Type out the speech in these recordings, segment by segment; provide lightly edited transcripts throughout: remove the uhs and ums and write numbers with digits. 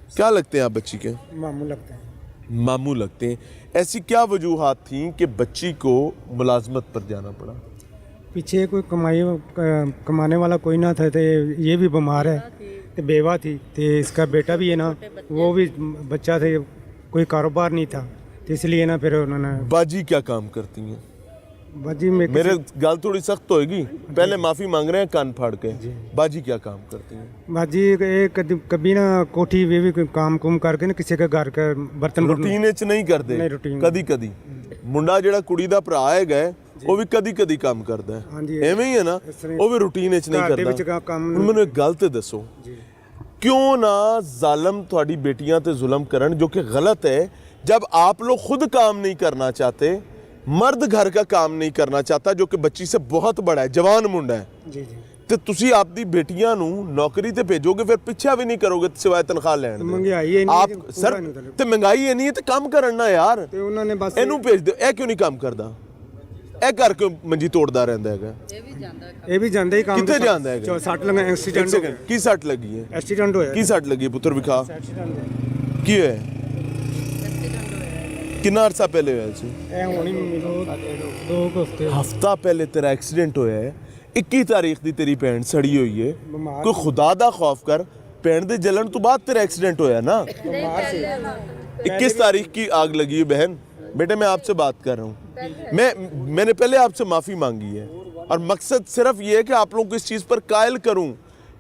क्या लगते हैं आप बच्ची के? मामू लगता है। मामू लगते हैं। ऐसी क्या वजूहात थी कि बच्ची को मुलाजमत पर जाना पड़ा? पीछे कोई कमाने वाला कोई ना था, तो ये भी बीमार है, तो बेवा थी, तो इसका बेटा भी है ना, वो भी बच्चा थे, कोई कारोबार नहीं था, तो इसलिए ना फिर उन्होंने। बाजी क्या काम करती हैं? बाजी में मेरे गाल थोड़ी सख्त होएगी, पहले माफी मांग रहे हैं कान फाड़ के। बाजी क्या काम करती हैं? बाजी कभी ना कोठी वे भी कोई काम कुम करके ना किसी के घर का बर्तन रूटीन च नहीं करते, कदी कदी मुंडा जेड़ा कुड़ी दा भरा हैगा ਉਹ ਵੀ ਕਦੀ ਕਦੀ ਕੰਮ ਕਰਦਾ ਹੈ, ਐਵੇਂ ਹੀ ਹੈ ਨਾ, ਉਹ ਵੀ ਰੂਟੀਨ ਵਿੱਚ ਨਹੀਂ ਕਰਦਾ। ਹੁਣ ਮੈਨੂੰ ਇੱਕ ਗੱਲ ਤੇ ਦੱਸੋ, क्यों ना जालिम थोड़ी बेटियां ते जुल्म करन, जो कि गलत है। जब आप लोग खुद काम नहीं करना चाहते, मर्द घर का काम नहीं करना चाहता, जो कि बच्ची से बहुत बड़ा है, जवान मुंडा है, तो तुसी आपकी बेटियां नू नौकरी ते भेजोगे, फिर पीछा भी नहीं करोगे सिवाय तनख्वाह लैण दे। आप सर ते महंगाई है नहीं है, तो काम करना यार, इनू भेज दो। ए क्यों नहीं काम करता? ਇਹ ਘਰ ਕਿਉਂ ਮੰਜੀ ਤੋੜਦਾ ਰਹਿੰਦਾ ਹੈਗਾ? ਇਹ ਵੀ ਜਾਂਦਾ ਹੀ ਕੰਮ। ਕਿੱਥੇ ਜਾਂਦਾ ਹੈਗਾ? ਸੱਟ ਲੱਗਾ, ਐਕਸੀਡੈਂਟ ਹੋ ਗਿਆ। ਕੀ ਸੱਟ ਲੱਗੀ ਹੈ? ਐਕਸੀਡੈਂਟ ਹੋਇਆ। ਕੀ ਸੱਟ ਲੱਗੀ ਪੁੱਤਰ ਵਿਖਾ? ਕੀ ਹੋਇਆ? ਕਿੰਨਾ ਅਰਸਾ ਪਹਿਲੇ ਹੋਇਆ ਸੀ? ਇਹ ਹੋਣੀ ਦੋ ਹਫਤਾ ਪਹਿਲੇ ਤੇਰਾ ਐਕਸੀਡੈਂਟ ਹੋਇਆ ਹੈ। 21 ਤਾਰੀਖ ਦੀ ਤੇਰੀ ਭੈਣ ਸੜੀ ਹੋਈ ਹੈ। ਕੋਈ ਖੁਦਾ ਦਾ ਖੌਫ ਕਰ, ਭੈਣ ਦੇ ਜਲਣ ਤੋਂ ਬਾਅਦ ਤੇਰਾ एक्सीडेंट होया ना। 21 तारीख की आग लगी है बहन। बेटे मैं आपसे बात कर रहा हूँ, मैंने पहले आपसे माफ़ी मांगी है, और मकसद सिर्फ ये है कि आप लोगों को इस चीज़ पर कायल करूँ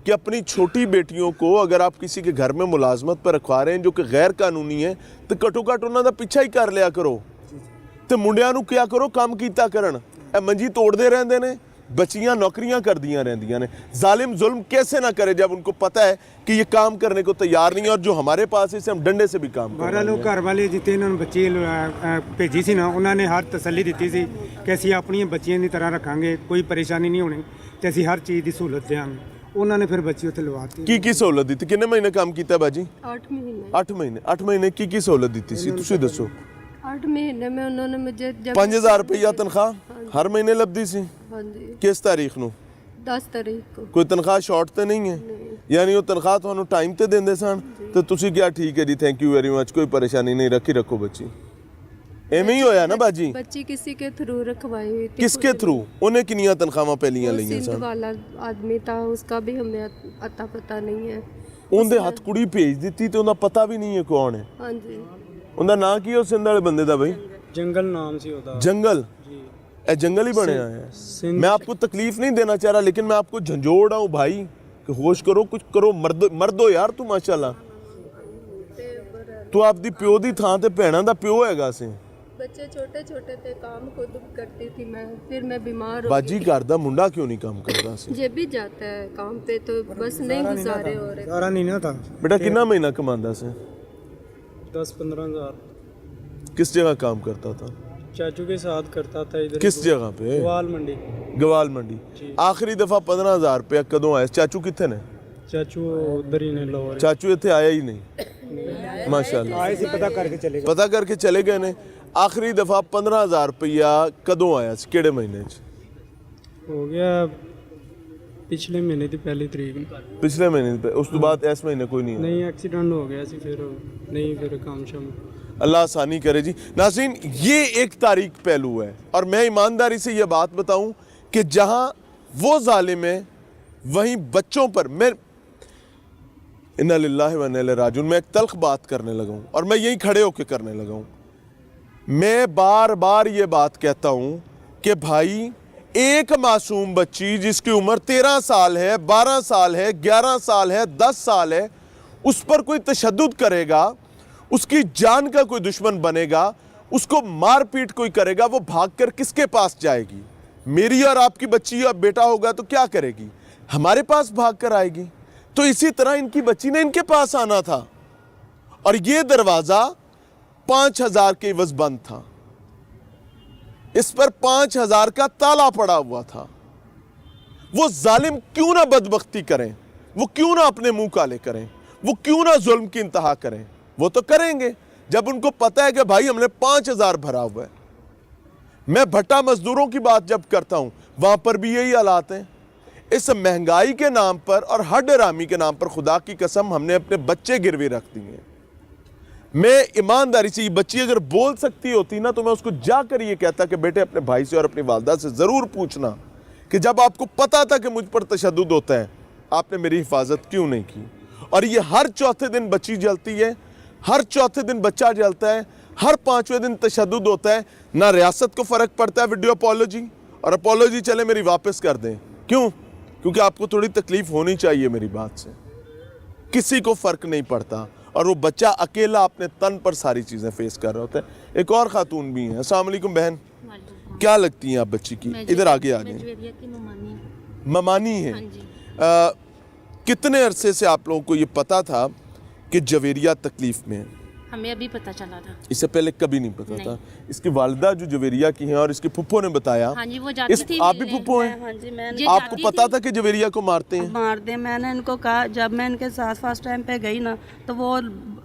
कि अपनी छोटी बेटियों को अगर आप किसी के घर में मुलाजमत पर रखवा रहे हैं जो कि गैर कानूनी है, तो घट्टो घट्ट उन्हों का पीछा ही कर लिया करो, तो मुंडियां नूं क्या करो, काम कीता करन। मंजी तोड़ते रहते हैं, बच्चियां नौकरियां कर दियां रहंदियां ने। जालिम जुल्म कैसे ना करे जब उनको पता है कि ये काम करने को तैयार नहीं है, और जो हमारे पास है इसे हम डंडे से भी काम कर रहे हैं। घर वाले जितने इन्होंने बच्चे भेजी सी ना, उन्होंने हर तसल्ली दी सी कि ਅਸੀਂ ਆਪਣੀਆਂ ਬੱਚੀਆਂ ਦੀ ਤਰ੍ਹਾਂ ਰੱਖਾਂਗੇ, ਕੋਈ ਪਰੇਸ਼ਾਨੀ ਨਹੀਂ ਹੋਣੀ, ਤੇ ਅਸੀਂ ਹਰ ਚੀਜ਼ ਦੀ ਸਹੂਲਤ ਦੇਵਾਂਗੇ। ਉਹਨਾਂ ਨੇ ਫਿਰ ਬੱਚੀ ਉੱਥੇ ਲਵਾਤੀ। ਕੀ ਸਹੂਲਤ ਦਿੱਤੀ? ਕਿੰਨੇ ਮਹੀਨੇ ਕੰਮ ਕੀਤਾ ਬਾਜੀ? 8 महीने। 8 महीने ਕੀ ਸਹੂਲਤ ਦਿੱਤੀ ਸੀ ਤੁਸੀਂ ਦੱਸੋ? 8 महीने में उन्होंने मुझे 5000 रुपया तनख्वाह हर महीने लभदी सी। हाँ जी। किस तारीख ਨੂੰ? 10 तारीख को। ਕੋਈ ਤਨਖਾਹ ਸ਼ਾਰਟ ਤੇ ਨਹੀਂ ਹੈ? ਯਾਨੀ ਉਹ ਤਨਖਾਹ ਤੁਹਾਨੂੰ ਟਾਈਮ ਤੇ ਦਿੰਦੇ ਸਨ, ਤੇ ਤੁਸੀਂ ਕਿਹਾ ਠੀਕ ਹੈ ਜੀ, ਥੈਂਕ ਯੂ ਵੈਰੀ ਮਚ, ਕੋਈ ਪਰੇਸ਼ਾਨੀ ਨਹੀਂ, ਰੱਖੋ ਬੱਚੀ। ਐਵੇਂ ਹੀ ਹੋਇਆ ਨਾ ਬਾਜੀ? बच्ची किसी के थ्रू रखवाई हुई थी। किसके थ्रू? ਉਹਨੇ ਕਿੰਨੀਆਂ ਤਨਖਾਹਾਂ ਪਹਿਲੀਆਂ ਲਈਆਂ सिंध ਸਨ? वाला आदमी था, उसका भी हमें अता पता नहीं है। ਉਹਦੇ ਹੱਥ ਕੁੜੀ ਭੇਜ ਦਿੱਤੀ ਤੇ ਉਹਦਾ ਪਤਾ ਵੀ ਨਹੀਂ ਹੈ ਕੌਣ ਹੈ। हाँ जी। ਉਹਦਾ ਨਾਂ ਕੀ ਹੈ ਉਸ ਸਿੰਧ ਵਾਲੇ ਬੰਦੇ ਦਾ ਬਈ? जंगल नाम सी होता। जंगल? ए जंगल ही बने आए हैं। मैं आपको तकलीफ नहीं देना चाह रहा, लेकिन मैं आपको झंझोड़ रहा हूँ भाई कि होश करो, कुछ करो, मर्दो यार तू माशाल्लाह। तू आपदी प्यो दी थां ते भैणां दा प्यो हैगा सी। बच्चे छोटे छोटे थे, काम खुद करती थी मैं, फिर मैं बीमार हो बाजी घर दा मुंडा क्यों नहीं काम करता सी? ये भी जाता है काम पे, तो बस नहीं गुजारे हो रहे। सारा नहीं ना था। बेटा कितना महीना कमांदा सी? 10-15 हज़ार। किस जगह काम करता था? चाचू के साथ करता था इधर। किस जगह पे? गवाल मंडी। आखिरी दफा 15,000 रुपया कदों आया? चाचू कितने ने? चाचू उधर ही ने लाहौर। चाचू इत्थे आया ही नहीं माशाल्लाह। आए सी, पता करके चले गए ने। आखिरी दफा 15,000 रुपया कदों आया सी? केड़े महीने च? हो गया पिछले महीने की पहली तारीख। पिछले महीने पे? उस तो बाद इस महीने कोई नहीं एक्सीडेंट हो गया सी, फिर काम शाम। अल्लाह आसानी करे जी। नाज़रीन, ये एक तारीख पहलू है, और मैं ईमानदारी से ये बात बताऊं कि जहां वो जालिम है, वहीं बच्चों पर मैं इन्ना लिल्लाहि व इन्ना इलैहि राजिऊन, मैं एक तल्ख बात करने लगा हूं, और मैं यहीं खड़े होकर करने लगा हूं। मैं बार बार ये बात कहता हूं कि भाई, एक मासूम बच्ची जिसकी उम्र 13 साल है, 12 साल है, 11 साल है, 10 साल है, उस पर कोई तशद्दुद करेगा, उसकी जान का कोई दुश्मन बनेगा, उसको मार पीट कोई करेगा, वो भागकर किसके पास जाएगी? मेरी और आपकी बच्ची या बेटा होगा तो क्या करेगी? हमारे पास भागकर आएगी। तो इसी तरह इनकी बच्ची ने इनके पास आना था, और ये दरवाज़ा 5,000 के इवज़ बंद था, इस पर 5,000 का ताला पड़ा हुआ था। वो जालिम क्यों ना बदबख्ती करें, वो क्यों ना अपने मुंह काले करें, वो क्यों ना जुल्म की इंतहा करें? वो तो करेंगे जब उनको पता है कि भाई हमने 5,000 भरा हुआ है। मैं भट्टा मजदूरों की बात जब करता हूं, वहां पर भी यही हालात हैं। इस महंगाई के नाम पर और हड हरामी के नाम पर खुदा की कसम हमने अपने बच्चे गिरवी रख दिए हैं। मैं ईमानदारी से, ये बच्ची अगर बोल सकती होती ना तो मैं उसको जाकर ये कहता कि बेटे अपने भाई से और अपनी वालदा से ज़रूर पूछना कि जब आपको पता था कि मुझ पर तशद्दुद होता है आपने मेरी हिफाजत क्यों नहीं की। और ये हर चौथे दिन बच्ची जलती है, हर चौथे दिन बच्चा जलता है, हर 5वें दिन तशद्दुद होता है। ना रियासत को फ़र्क पड़ता है वीडियो अपॉलोजी, और अपॉलोजी चले मेरी वापस कर दें। क्यों? क्योंकि आपको थोड़ी तकलीफ़ होनी चाहिए मेरी बात से। किसी को फ़र्क नहीं पड़ता और वो बच्चा अकेला अपने तन पर सारी चीज़ें फेस कर रहा होता है। एक और खातून भी हैं। अस्सलाम वालेकुम बहन, क्या लगती हैं आप बच्ची की? इधर आगे आ गए। ममानी है। कितने अरसे से आप लोगों को ये पता था कि जवेरिया तकलीफ में है? हमें अभी पता चला था, इससे पहले कभी नहीं पता था। इसकी वालिदा जो जवेरिया की हैं और इसकी फुप्पो ने बताया। हाँ जी, वो जाती थी। आप भी फुप्पो हैं? हाँ जी, मैंने आपको पता था कि जवेरिया को मारते हैं? मारते हैं। मैंने इनको कहा, जब मैं इनके साथ फर्स्ट टाइम पे गई ना तो वो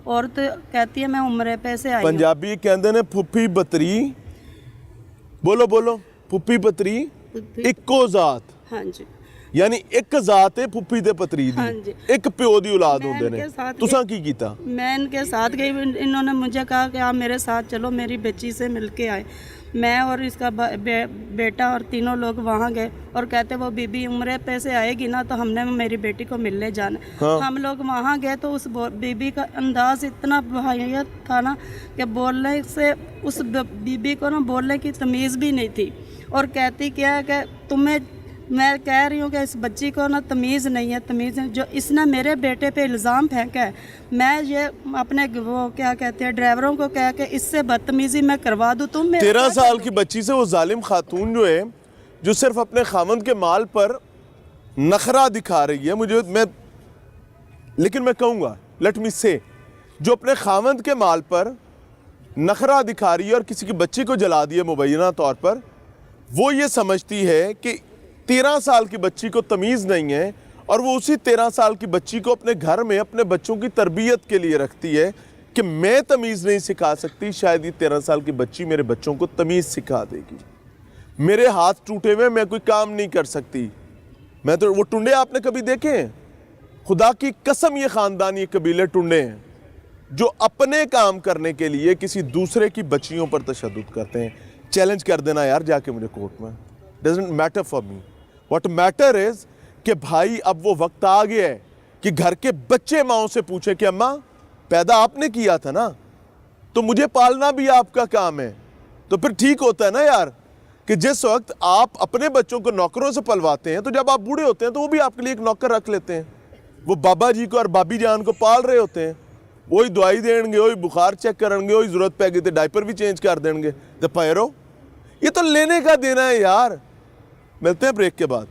औरत कहती है मैं उम्रे पे से आई हूं। पंजाबी कहते ने फुप्पी बतरी, बोलो बोलो, फुप्पी बतरी इक्को जात। हाँ जी, यानी एक जात है फुप्पी ते पतरी हाँ दी, जी। एक प्यो दी औलाद मैं होंदे ने। इनके साथ तुसां की कीता? मैं इनके साथ गई, इन्होंने मुझे कहा कि आप मेरे साथ चलो, मेरी बच्ची से मिलके आए। मैं और इसका बेटा और तीनों लोग वहाँ गए और कहते वो बीबी उम्रे पे से आएगी ना तो हमने मेरी बेटी को मिलने जाना। हाँ। हम लोग वहाँ गए तो उस बीबी का अंदाज इतना भयानक था ना कि बोलने से उस बीबी को ना बोलने की तमीज़ भी नहीं थी। और कहती क्या है कि तुम्हें, मैं कह रही हूँ कि इस बच्ची को ना तमीज़ नहीं है, तमीज़ नहीं। जो इसने मेरे बेटे पे इल्ज़ाम फेंका है, मैं ये अपने वो क्या कहते हैं ड्राइवरों को कह के इससे बदतमीज़ी मैं करवा दूँ। तुम 13 साल की बच्ची से वो जालिम खातून जो है, जो सिर्फ अपने खामंद के माल पर नखरा दिखा रही है, लेकिन मैं कहूँगा, लेट मी से, जो अपने खामंद के माल पर नखरा दिखा रही है और किसी की बच्ची को जला दिया मुबैना तौर पर, वो ये समझती है कि 13 साल की बच्ची को तमीज़ नहीं है और वो उसी 13 साल की बच्ची को अपने घर में अपने बच्चों की तरबियत के लिए रखती है कि मैं तमीज़ नहीं सिखा सकती, शायद ये 13 साल की बच्ची मेरे बच्चों को तमीज़ सिखा देगी। मेरे हाथ टूटे हुए, मैं कोई काम नहीं कर सकती। मैं तो, वो टुंडे आपने कभी देखे हैं? खुदा की कसम ये ख़ानदान, ये कबीले टुंडे हैं जो अपने काम करने के लिए किसी दूसरे की बच्चियों पर तशद्दुद करते हैं। चैलेंज कर देना यार जाके मुझे कोर्ट में, doesn't matter for me. What matter is कि भाई अब वो वक्त आ गया है कि घर के बच्चे माओ से पूछे कि अम्मा पैदा आपने किया था ना, तो मुझे पालना भी आपका काम है। तो फिर ठीक होता है ना यार कि जिस वक्त आप अपने बच्चों को नौकरों से पलवाते हैं, तो जब आप बूढ़े होते हैं तो वो भी आपके लिए एक नौकर रख लेते हैं। वो बाबा जी को और बाबी जान को पाल रहे होते हैं, वही दवाई देंगे, वही बुखार चेक करेंगे, वही जरूरत पै गई तो डायपर भी चेंज कर देंगे। तो पैरो, ये तो लेने का देना है यार। मिलते हैं ब्रेक के बाद।